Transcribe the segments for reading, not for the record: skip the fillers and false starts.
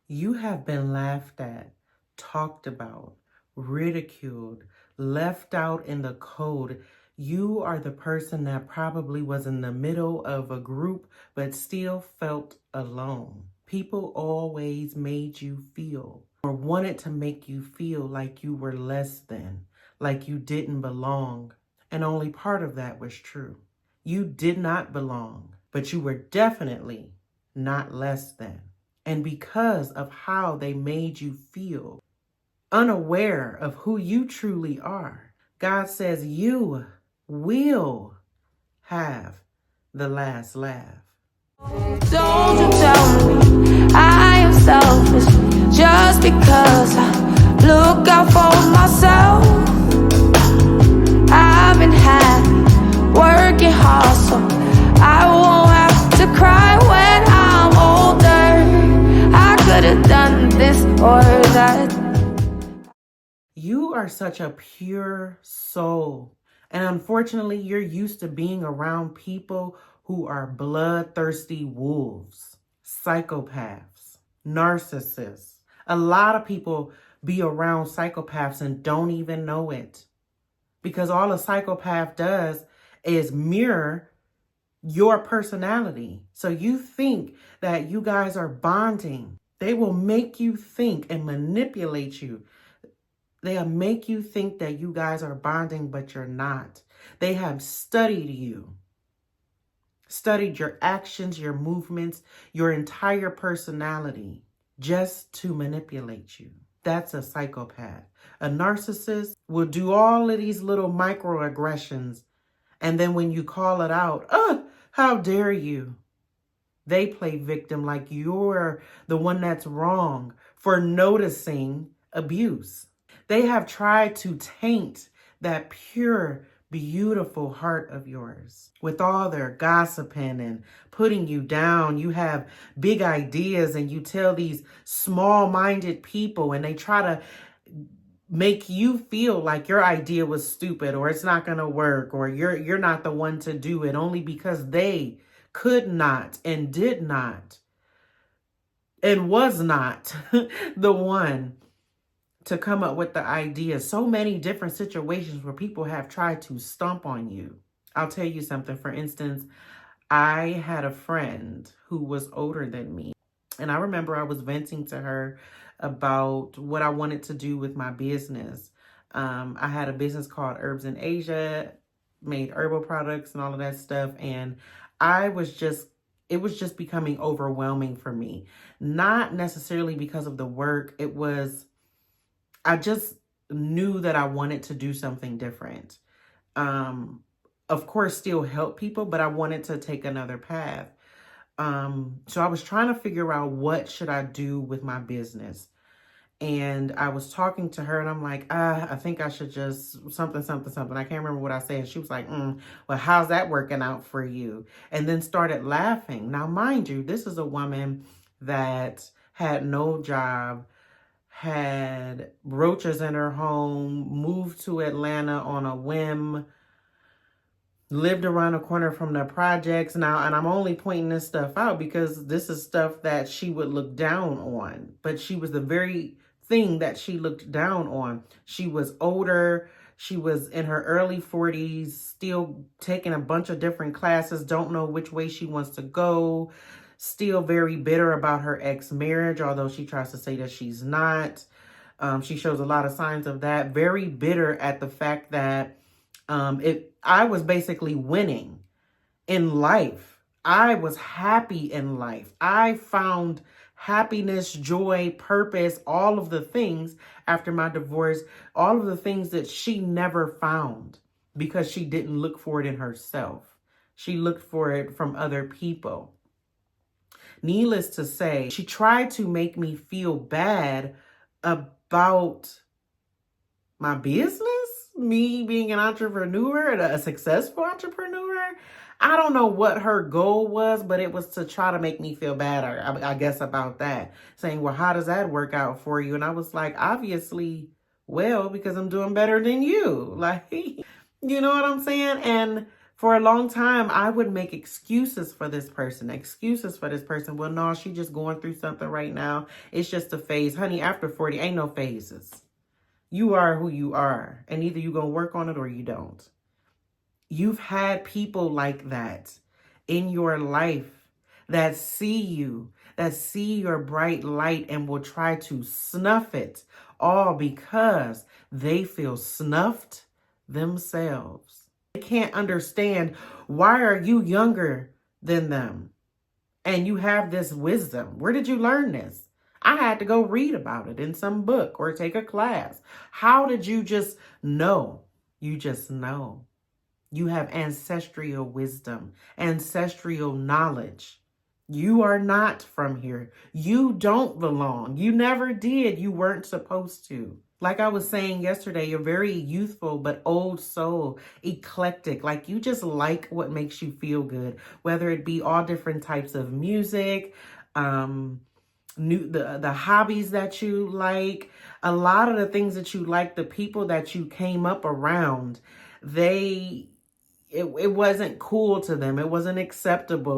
You have been laughed at, talked about, ridiculed, left out in the cold. You are the person that probably was in the middle of a group but still felt alone. People always made you feel or wanted to make you feel like you were less than, like you didn't belong. And only part of that was true. You did not belong, but you were definitely not less than. And because of how they made you feel, unaware of who you truly are, God says you will have the last laugh. Don't you tell me I am selfish just because I look out for myself. I've been happy, working hard so I won't have to cry when I'm older. I could have done this or that. You are such a pure soul. And unfortunately, you're used to being around people who are bloodthirsty wolves, psychopaths, narcissists. A lot of people be around psychopaths and don't even know it. Because all a psychopath does is mirror your personality. So you think that you guys are bonding. They will make you think and manipulate you. They'll make you think that you guys are bonding, but you're not. They have studied you, studied your actions, your movements, your entire personality just to manipulate you. That's a psychopath. A narcissist will do all of these little microaggressions. And then when you call it out, how dare you? They play victim like you're the one that's wrong for noticing abuse. They have tried to taint that pure, beautiful heart of yours with all their gossiping and putting you down. You have big ideas and you tell these small-minded people and they try to make you feel like your idea was stupid or it's not going to work or you're not the one to do it only because they could not and did not and was not the one to come up with the idea. So many different situations where people have tried to stomp on you. I'll tell you something. For instance, I had a friend who was older than me. And I remember I was venting to her about what I wanted to do with my business. I had a business called Herbs in Asia, made herbal products and all of that stuff. And it was just becoming overwhelming for me. Not necessarily because of the work. I just knew that I wanted to do something different. Of course, still help people, but I wanted to take another path. So I was trying to figure out what should I do with my business. And I was talking to her and I'm like, I think I should just something. I can't remember what I said. She was like, well, how's that working out for you? And then started laughing. Now, mind you, this is a woman that had no job, had roaches in her home, moved to Atlanta on a whim, lived around the corner from the projects now. And I'm only pointing this stuff out because this is stuff that she would look down on. But she was the very thing that she looked down on. She was older. She was in her early 40s, still taking a bunch of different classes, don't know which way she wants to go. Still very bitter about her ex-marriage, although she tries to say that she's not. She shows a lot of signs of that. Very bitter at the fact that I was basically winning in life. I was happy in life. I found happiness, joy, purpose, all of the things after my divorce, all of the things that she never found because she didn't look for it in herself. She looked for it from other people. Needless to say, she tried to make me feel bad about my business, me being an entrepreneur, a successful entrepreneur. I don't know what her goal was, but it was to try to make me feel bad, I guess, about that. Saying, well, how does that work out for you? And I was like, obviously, well, because I'm doing better than you. Like, you know what I'm saying? And For a long time, I would make excuses for this person, excuses for this person. Well, no, she just going through something right now. It's just a phase. Honey, after 40, ain't no phases. You are who you are, and either you gonna work on it or you don't. You've had people like that in your life that see you, that see your bright light and will try to snuff it, all because they feel snuffed themselves. They can't understand, why are you younger than them? And you have this wisdom. Where did you learn this? I had to go read about it in some book or take a class. How did you just know? You just know. You have ancestral wisdom, ancestral knowledge. You are not from here. You don't belong. You never did. You weren't supposed to. Like I was saying yesterday, you're very youthful, but old soul, eclectic. Like you just like what makes you feel good, whether it be all different types of music, the hobbies that you like, a lot of the things that you like, the people that you came up around, it wasn't cool to them. It wasn't acceptable.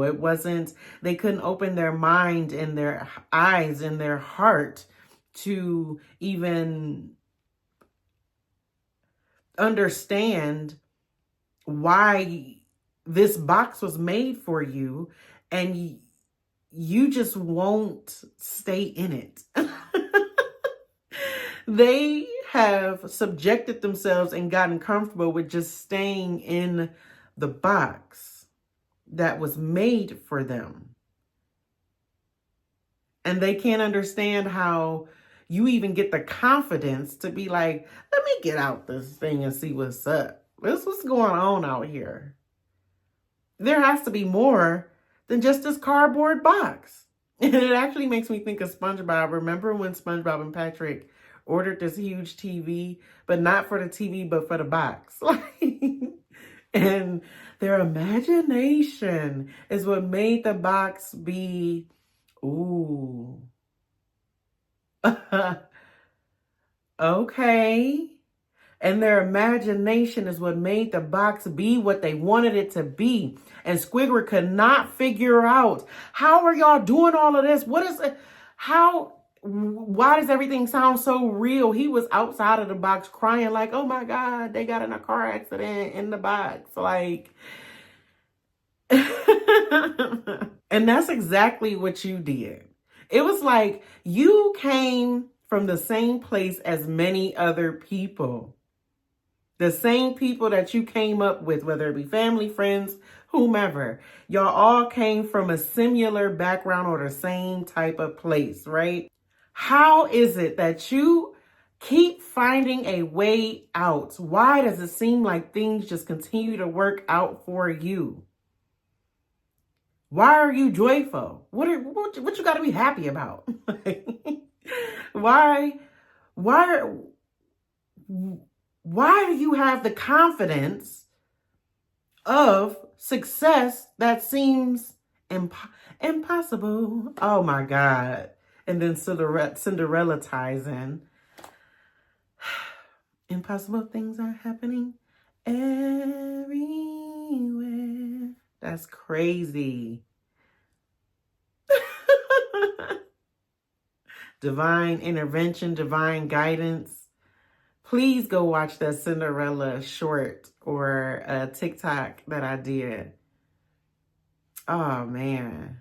They couldn't open their mind and their eyes and their heart to even understand why this box was made for you, and you just won't stay in it. They have subjected themselves and gotten comfortable with just staying in the box that was made for them. And they can't understand how you even get the confidence to be like, let me get out this thing and see what's up. What's going on out here. There has to be more than just this cardboard box. And it actually makes me think of SpongeBob. Remember when SpongeBob and Patrick ordered this huge TV, but not for the TV, but for the box? And their imagination is what made the box be, ooh. Okay. And their imagination is what made the box be what they wanted it to be. And Squidward could not figure out, how are y'all doing all of this? What is it? Why does everything sound so real? He was outside of the box crying like, oh my God, they got in a car accident in the box. Like, and that's exactly what you did. It was like you came from the same place as many other people. The same people that you came up with, whether it be family, friends, whomever. Y'all all came from a similar background or the same type of place, right? How is it that you keep finding a way out? Why does it seem like things just continue to work out for you? Why are you joyful? What you got to be happy about? Why do you have the confidence of success that seems impossible? Oh my God. And then Cinderella ties in. Impossible things are happening everywhere. That's crazy. Divine intervention, divine guidance. Please go watch that Cinderella short or a TikTok that I did. Oh man.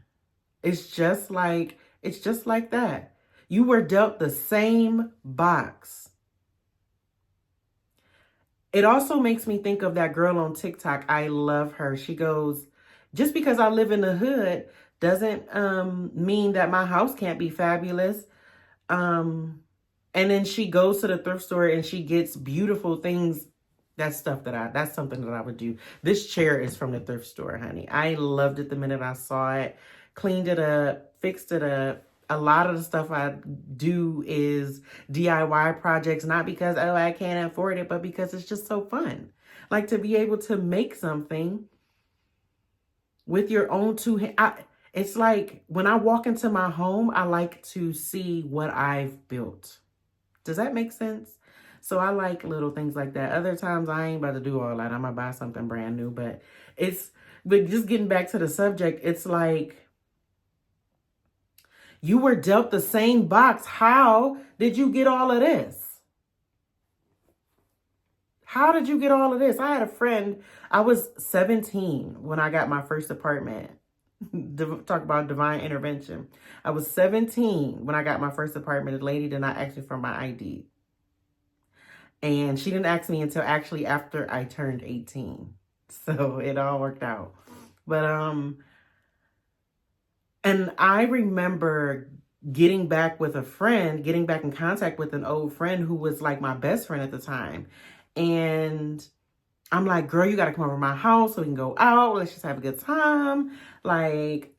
It's just like that. You were dealt the same box. It also makes me think of that girl on TikTok. I love her. She goes, just because I live in the hood doesn't mean that my house can't be fabulous. And then she goes to the thrift store and she gets beautiful things. That's something that I would do. This chair is from the thrift store, honey. I loved it the minute I saw it. Cleaned it up, fixed it up. A lot of the stuff I do is DIY projects, not because, oh, I can't afford it, but because it's just so fun. Like to be able to make something with your own two hands. It's like when I walk into my home, I like to see what I've built. Does that make sense? So I like little things like that. Other times I ain't about to do all that. I'm gonna buy something brand new. But just getting back to the subject, it's like you were dealt the same box. How did you get all of this? How did you get all of this? I had a friend, I was 17 when I got my first apartment. Talk about divine intervention. I was 17 when I got my first apartment. The lady did not ask me for my ID. And she didn't ask me until actually after I turned 18. So it all worked out. But and I remember getting back with a friend, getting back in contact with an old friend who was like my best friend at the time. And I'm like, girl, you got to come over to my house so we can go out. Let's just have a good time. Like,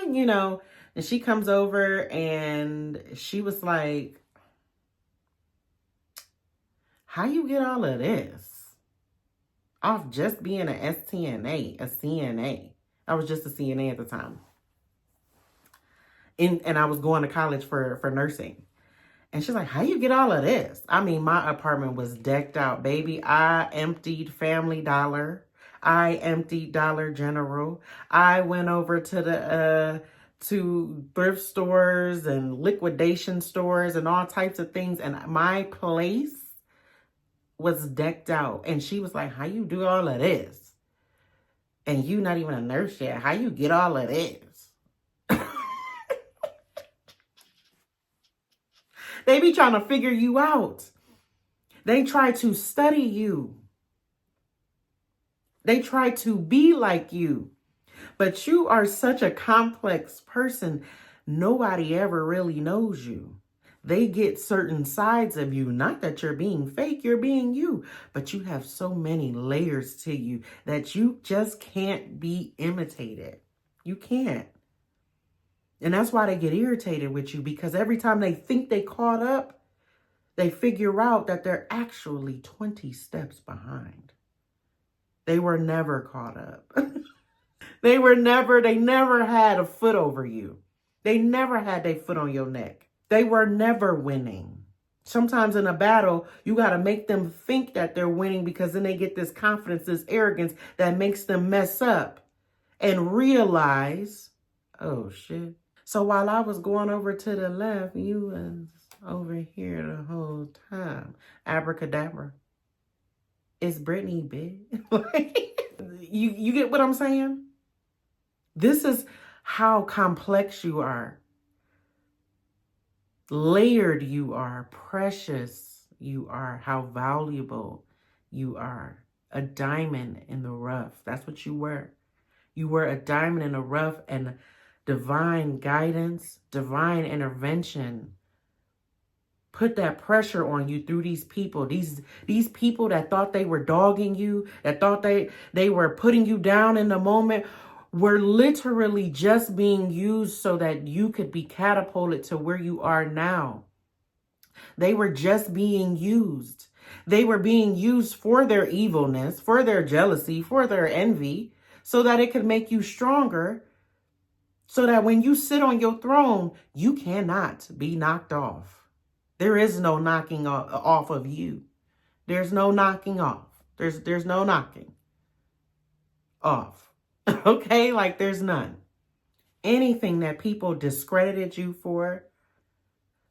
you know. And she comes over and she was like, how you get all of this off just being an STNA, a CNA? I was just a CNA at the time. And I was going to college for nursing. And she's like, how you get all of this? I mean, my apartment was decked out, baby. I emptied Family Dollar. I emptied Dollar General. I went over to thrift stores and liquidation stores and all types of things. And my place was decked out. And she was like, how you do all of this? And you not even a nurse yet. How you get all of this? They be trying to figure you out. They try to study you. They try to be like you. But you are such a complex person. Nobody ever really knows you. They get certain sides of you. Not that you're being fake, you're being you. But you have so many layers to you that you just can't be imitated. You can't. And that's why they get irritated with you, because every time they think they caught up, they figure out that they're actually 20 steps behind. They were never caught up. They never had a foot over you. They never had their foot on your neck. They were never winning. Sometimes in a battle, you got to make them think that they're winning, because then they get this confidence, this arrogance that makes them mess up and realize, oh shit. So while I was going over to the left, you was over here the whole time. Abracadabra. Is Brittany big? you get what I'm saying? This is how complex you are. Layered you are. Precious you are. How valuable you are. A diamond in the rough. That's what you were. You were a diamond in the rough, and divine guidance, divine intervention put that pressure on you through these people. These people that thought they were dogging you, that thought they were putting you down in the moment, were literally just being used so that you could be catapulted to where you are now. They were just being used. They were being used for their evilness, for their jealousy, for their envy, so that it could make you stronger. So that when you sit on your throne, you cannot be knocked off. There is no knocking off of you. There's no knocking off. There's no knocking off. Okay? Like there's none. Anything that people discredited you for,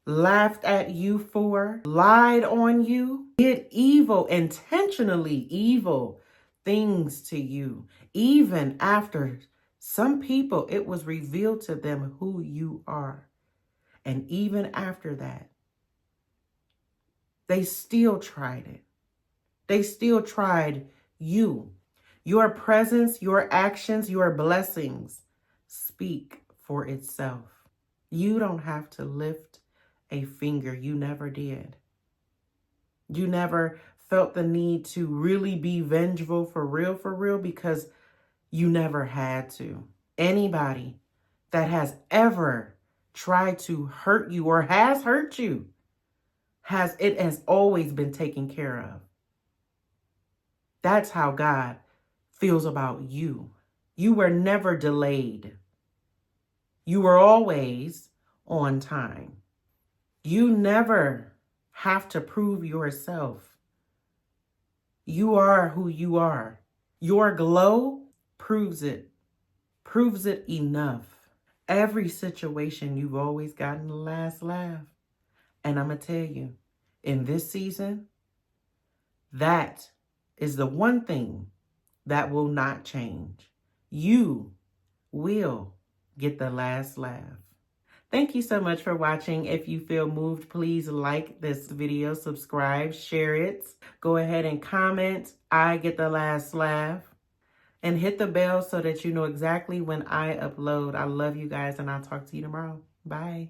laughed at you for, lied on you, did evil, intentionally evil things to you, even after some people, it was revealed to them who you are. And even after that, they still tried it. They still tried you. Your presence, your actions, your blessings speak for itself. You don't have to lift a finger. You never did. You never felt the need to really be vengeful for real, because you never had to. Anybody that has ever tried to hurt you or has hurt you, it has always been taken care of. That's how God feels about you. You were never delayed. You were always on time. You never have to prove yourself. You are who you are. Your glow proves it enough. Every situation, you've always gotten the last laugh. And I'm going to tell you, in this season, that is the one thing that will not change. You will get the last laugh. Thank you so much for watching. If you feel moved, please like this video, subscribe, share it. Go ahead and comment, I get the last laugh. And hit the bell so that you know exactly when I upload. I love you guys, and I'll talk to you tomorrow. Bye.